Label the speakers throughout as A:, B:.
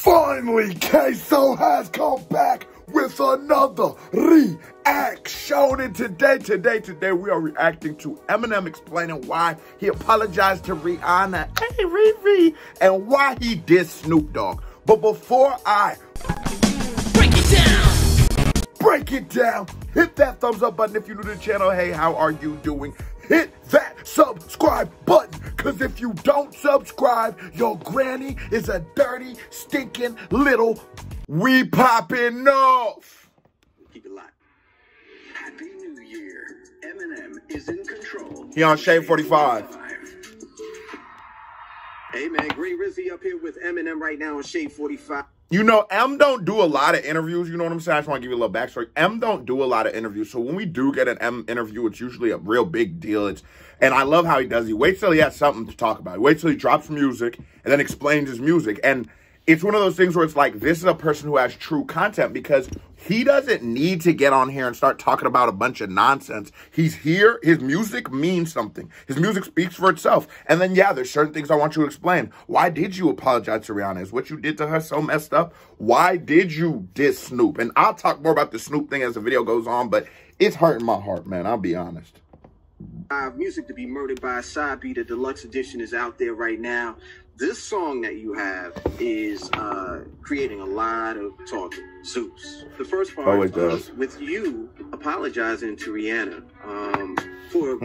A: Finally, Queso has come back with another reaction. And today we are reacting to Eminem explaining why he apologized to Rihanna, hey Riri, and why he dissed Snoop Dogg. But before I break it down, hit that thumbs up button if you're new to the channel. Hey, how are you doing? Hit that subscribe button, because if you don't subscribe, your granny is a dirty, stinking little we popping off.
B: Keep it locked. Happy New Year. Eminem is in control.
A: He on Shade 45.
B: Hey man, Great Rizzy up here with Eminem right now on Shade 45.
A: You know, M don't do a lot of interviews, you know what I'm saying? I just want to give you a little backstory. M don't do a lot of interviews, so when we do get an M interview, it's usually a real big deal. And I love how he does. He waits till he has something to talk about. He waits till he drops music and then explains his music. And it's one of those things where it's like, this is a person who has true content, because he doesn't need to get on here and start talking about a bunch of nonsense. He's here. His music means something. His music speaks for itself. And then, yeah, there's certain things I want you to explain. Why did you apologize to Rihanna? Is what you did to her so messed up? Why did you diss Snoop? And I'll talk more about the Snoop thing as the video goes on, but it's hurting my heart, man. I'll be honest.
B: Music to be Murdered by a Side B, the deluxe edition is out there right now. This song that you have is creating a lot of talk. Zeus. The first part
A: always does.
B: With you apologizing to Rihanna for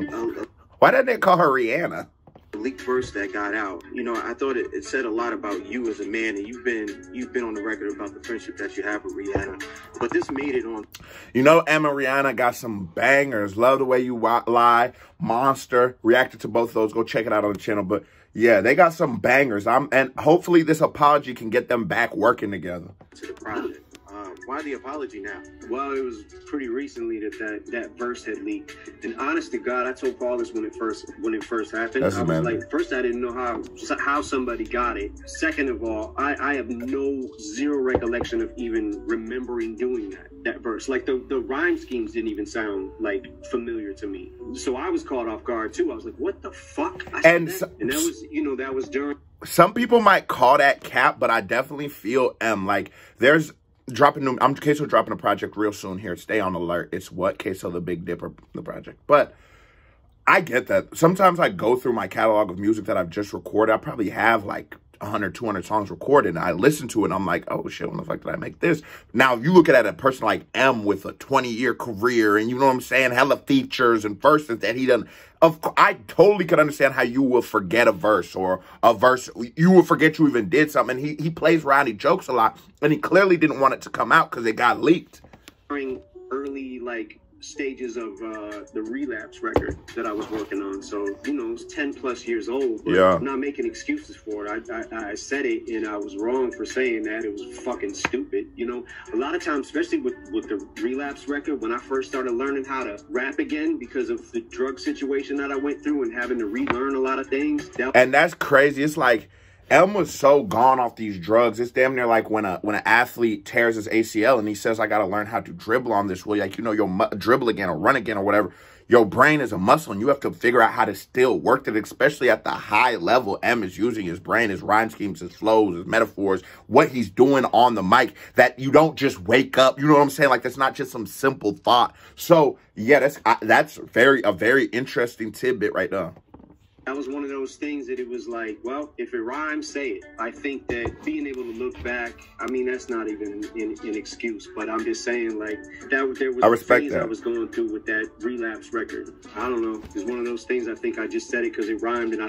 A: why didn't they call her Rihanna?
B: Leaked verse that got out. You know, I thought it said a lot about you as a man, and you've been on the record about the friendship that you have with Rihanna. But this made it on.
A: You know, Em and Rihanna got some bangers. Love the Way You Lie, Monster. Reacted to both of those. Go check it out on the channel. But yeah, they got some bangers. And hopefully this apology can get them back working together.
B: To the project. Why the apology now? Well, it was pretty recently that verse had leaked. And honest to God, I told Paul this when it first happened. I was like, first, I didn't know how somebody got it. Second of all, I have zero recollection of even remembering doing that verse. Like the rhyme schemes didn't even sound like familiar to me. So I was caught off guard too. I was like, what the fuck? And that was, you know, that was during.
A: Some people might call that cap, but I definitely feel like there's Queso dropping a project real soon here. Stay on alert. It's what? Queso the Big Dipper, the project. But I get that. Sometimes I go through my catalog of music that I've just recorded. I probably have like 100, 200 songs recorded, and I listen to it and I'm like, oh shit, when the fuck did I make this? Now, if you look at a person like M with a 20-year career, and you know what I'm saying, hella features and verses that he done, I totally could understand how you will forget a verse, or a verse, you will forget you even did something. He plays around, he jokes a lot, and he clearly didn't want it to come out because it got leaked.
B: During early, stages of the Relapse record that I was working on. So, you know, it's 10 plus years old, but I'm not making excuses for it. I said it, and I was wrong for saying that. It was fucking stupid. You know, a lot of times, especially with the Relapse record, when I first started learning how to rap again because of the drug situation that I went through and having to relearn a lot of things.
A: And that's crazy. It's like, Em was so gone off these drugs. It's damn near like when an athlete tears his ACL and he says, I got to learn how to dribble on this way. Like, you know, you'll dribble again or run again or whatever. Your brain is a muscle, and you have to figure out how to still work it, especially at the high level. M is using his brain, his rhyme schemes, his flows, his metaphors, what he's doing on the mic, that you don't just wake up. You know what I'm saying? Like, that's not just some simple thought. So, yeah, that's a very interesting tidbit right now.
B: That was one of those things that it was like, well, if it rhymes, say it. I think that being able to look back, I mean, that's not even an excuse, but I'm just saying, like, there was a phase I was going through with that Relapse record. I don't know. It's one of those things. I think I just said it because it rhymed, and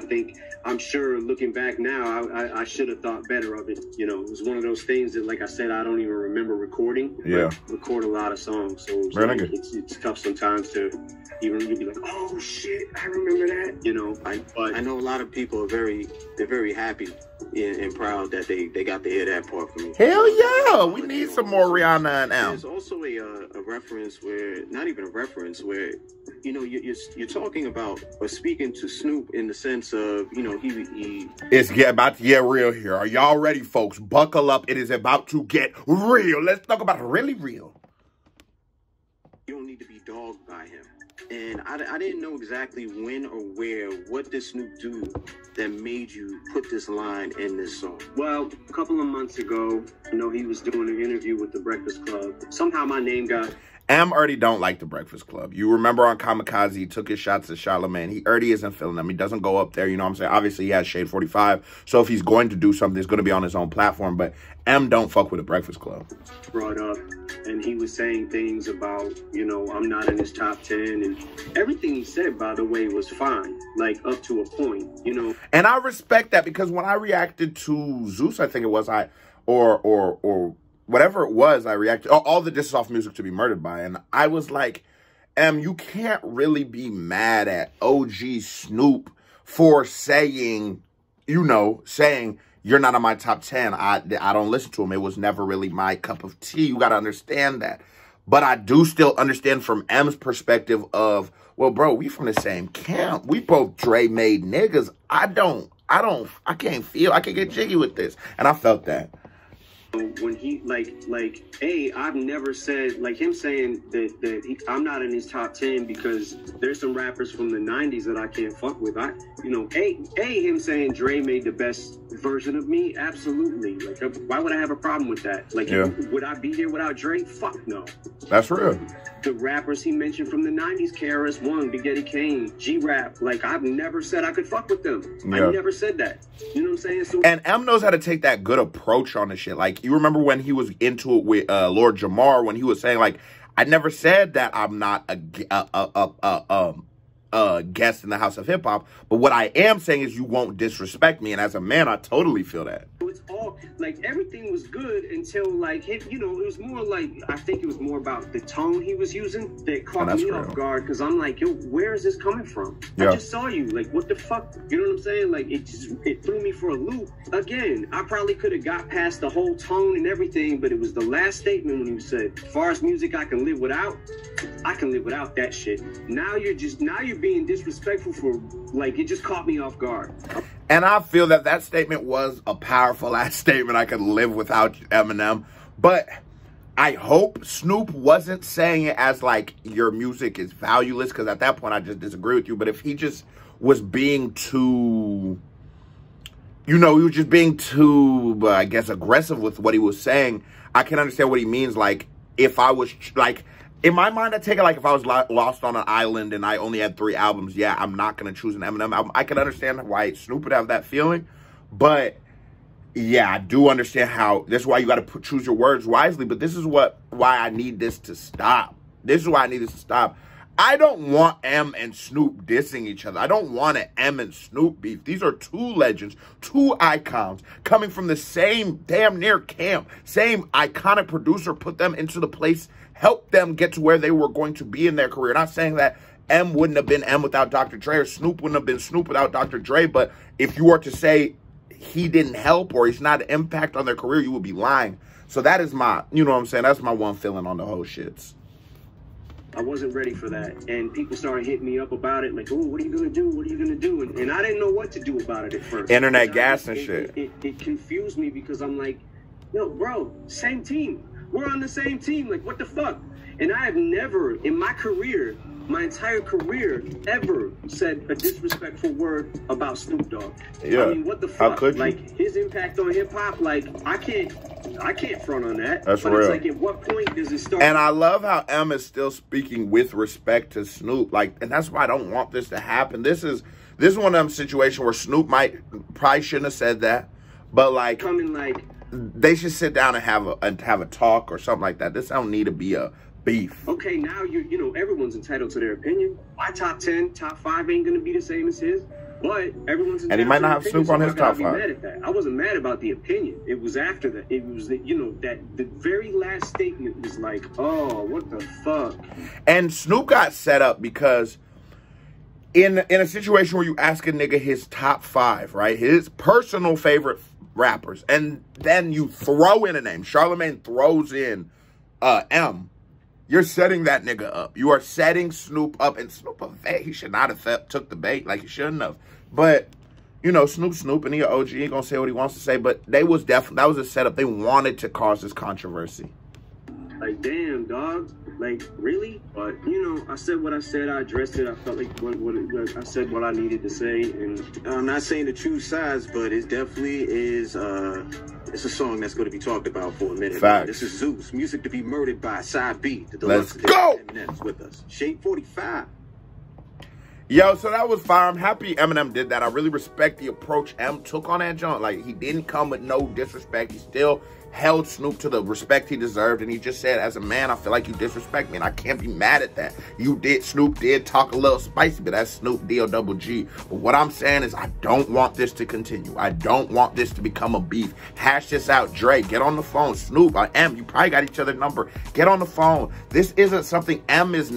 B: I'm sure looking back now, I should have thought better of it. You know, it was one of those things that, like I said, I don't even remember recording.
A: Yeah.
B: Record a lot of songs, so it's tough sometimes to even be like, oh shit, I remember that. You know, but I know a lot of people are very happy and proud that they got to hear that part from me.
A: Hell yeah, we need some more Rihanna and M.
B: There's also a reference where, not even a reference, where, you know, you're talking about or speaking to Snoop in the sense of, you know,
A: it's about to get real here. Are y'all ready, folks? Buckle up. It is about to get real. Let's talk about really real.
B: You don't need to be dogged by him. And I didn't know exactly when or where. What did Snoop do that made you put this line in this song? Well, a couple of months ago, he was doing an interview with The Breakfast Club. Somehow my name got...
A: already don't like The Breakfast Club. You remember on Kamikaze, he took his shots at Charlamagne. He already isn't feeling them. He doesn't go up there, you know what I'm saying? Obviously, he has Shade 45. So if he's going to do something, it's going to be on his own platform. But don't fuck with The Breakfast Club.
B: Brought up, and he was saying things about, I'm not in his top 10. And everything he said, by the way, was fine. Like, up to a point,
A: And I respect that, because when I reacted to Zeus, I think it was, or whatever it was, I reacted, all the Disses Off Music to Be Murdered By. And I was like, you can't really be mad at OG Snoop for saying, saying, you're not on my top 10. I don't listen to him. It was never really my cup of tea. You got to understand that. But I do still understand from M's perspective of, well, bro, we from the same camp. We both Dre made niggas. I can't get jiggy with this. And I felt that.
B: When he, I've never said, like him saying that I'm not in his top 10 because there's some rappers from the 90s that I can't fuck with. Him saying Dre made the best version of me, absolutely. Like, why would I have a problem with that? Like, would I be here without Dre? Fuck no.
A: That's real.
B: The rappers he mentioned from the 90s, KRS-One, Big Eddie Kane, G-Rap, like, I've never said I could fuck with them. I never said that. You know what I'm saying? So,
A: and M knows how to take that good approach on the shit. Like, you remember when he was into it with Lord Jamar, when he was saying, like, I never said that I'm not a guest in the House of Hip Hop, but what I am saying is you won't disrespect me. And as a man, I totally feel that.
B: It's all, like, everything was good until, like, it was more like, I think it was more about the tone he was using that caught me off guard, because I'm like, yo, where is this coming from? I just saw you. Like, what the fuck? You know what I'm saying? Like, it threw me for a loop. Again, I probably could have got past the whole tone and everything, but it was the last statement when he said, as far as music I can live without, I can live without that shit. Now you're being disrespectful for, like, it just caught me off guard.
A: And I feel that statement was a powerful ass statement. I could live without Eminem. But I hope Snoop wasn't saying it as, like, your music is valueless, because at that point I just disagree with you. But if he just was being too, he was just being too, I guess, aggressive with what he was saying, I can understand what he means. Like, if I was, like, in my mind, I take it like if I was lost on an island and I only had 3 albums, yeah, I'm not going to choose an Eminem album. I can understand why Snoop would have that feeling. But, yeah, I do understand how, that's why you got to choose your words wisely. But this is why I need this to stop. This is why I need this to stop. I don't want M and Snoop dissing each other. I don't want an M and Snoop beef. These are 2 legends, 2 icons, coming from the same damn near camp. Same iconic producer put them into the place, help them get to where they were going to be in their career. Not saying that M wouldn't have been M without Dr. Dre, or Snoop wouldn't have been Snoop without Dr. Dre, but if you were to say he didn't help or he's not an impact on their career, you would be lying. So that is my, you know what I'm saying, that's my one feeling on the whole shits.
B: I wasn't ready for that. And people started hitting me up about it, like, oh, what are you going to do? What are you going to do? And I didn't know what to do about it at first.
A: Internet gas and shit.
B: It confused me, because I'm like, yo, bro, same team. We're on the same team. Like, what the fuck? And I have never, in my career, my entire career, ever said a disrespectful word about Snoop Dogg.
A: Yeah.
B: I mean, what the fuck?
A: How could you?
B: Like, his impact on hip-hop, like, I can't front on that.
A: That's
B: but
A: real.
B: It's like, at what point does it start?
A: And I love how M is still speaking with respect to Snoop. Like, and that's why I don't want this to happen. This is one of them situations where Snoop probably shouldn't have said that, but, like,
B: coming, like,
A: they should sit down and have a talk or something like that. This don't need to be a beef.
B: Okay, now everyone's entitled to their opinion. My top 10, top 5 ain't gonna be the same as his, but everyone's entitled.
A: And he might not have Snoop on his top 5.
B: Mad at that. I wasn't mad about the opinion. It was after that. It was that the very last statement was like, oh, what the fuck.
A: And Snoop got set up because in a situation where you ask a nigga his top 5, right, his personal favorite rappers, and then you throw in a name, Charlamagne throws in M, you're setting that nigga up. You are setting Snoop up, and Snoop, he should not have took the bait, like he shouldn't have. But, Snoop, and he an OG, he gonna say what he wants to say, but that was a setup. They wanted to cause this controversy.
B: Like, damn, dog. Like, really? But, you know, I said what I said. I addressed it. I felt like I said what I needed to say. And I'm not saying to choose sides, but it definitely is, it's a song that's going to be talked about for a minute.
A: Facts.
B: This is Zeus, music to be murdered by Side B.
A: Let's go!
B: Eminem's with us. Shade 45.
A: Yo, so that was fire. I'm happy Eminem did that. I really respect the approach M took on that joint. Like, he didn't come with no disrespect. He still held Snoop to the respect he deserved. And he just said, as a man, I feel like you disrespect me. And I can't be mad at that. Snoop did talk a little spicy, but that's Snoop DOGG. But what I'm saying is I don't want this to continue. I don't want this to become a beef. Hash this out. Dre, get on the phone. Snoop, M, you probably got each other's number. Get on the phone. This isn't something M is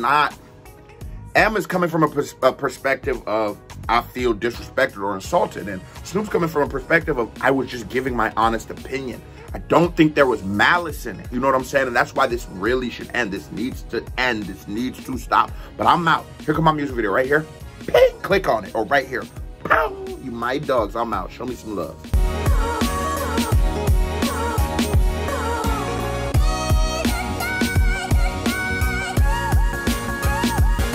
A: coming from a perspective of, I feel disrespected or insulted. And Snoop's coming from a perspective of, I was just giving my honest opinion. I don't think there was malice in it. You know what I'm saying? And that's why this really should end. This needs to end. This needs to stop. But I'm out. Here come my music video right here. Click on it. Or right here. You my dogs. I'm out. Show me some love.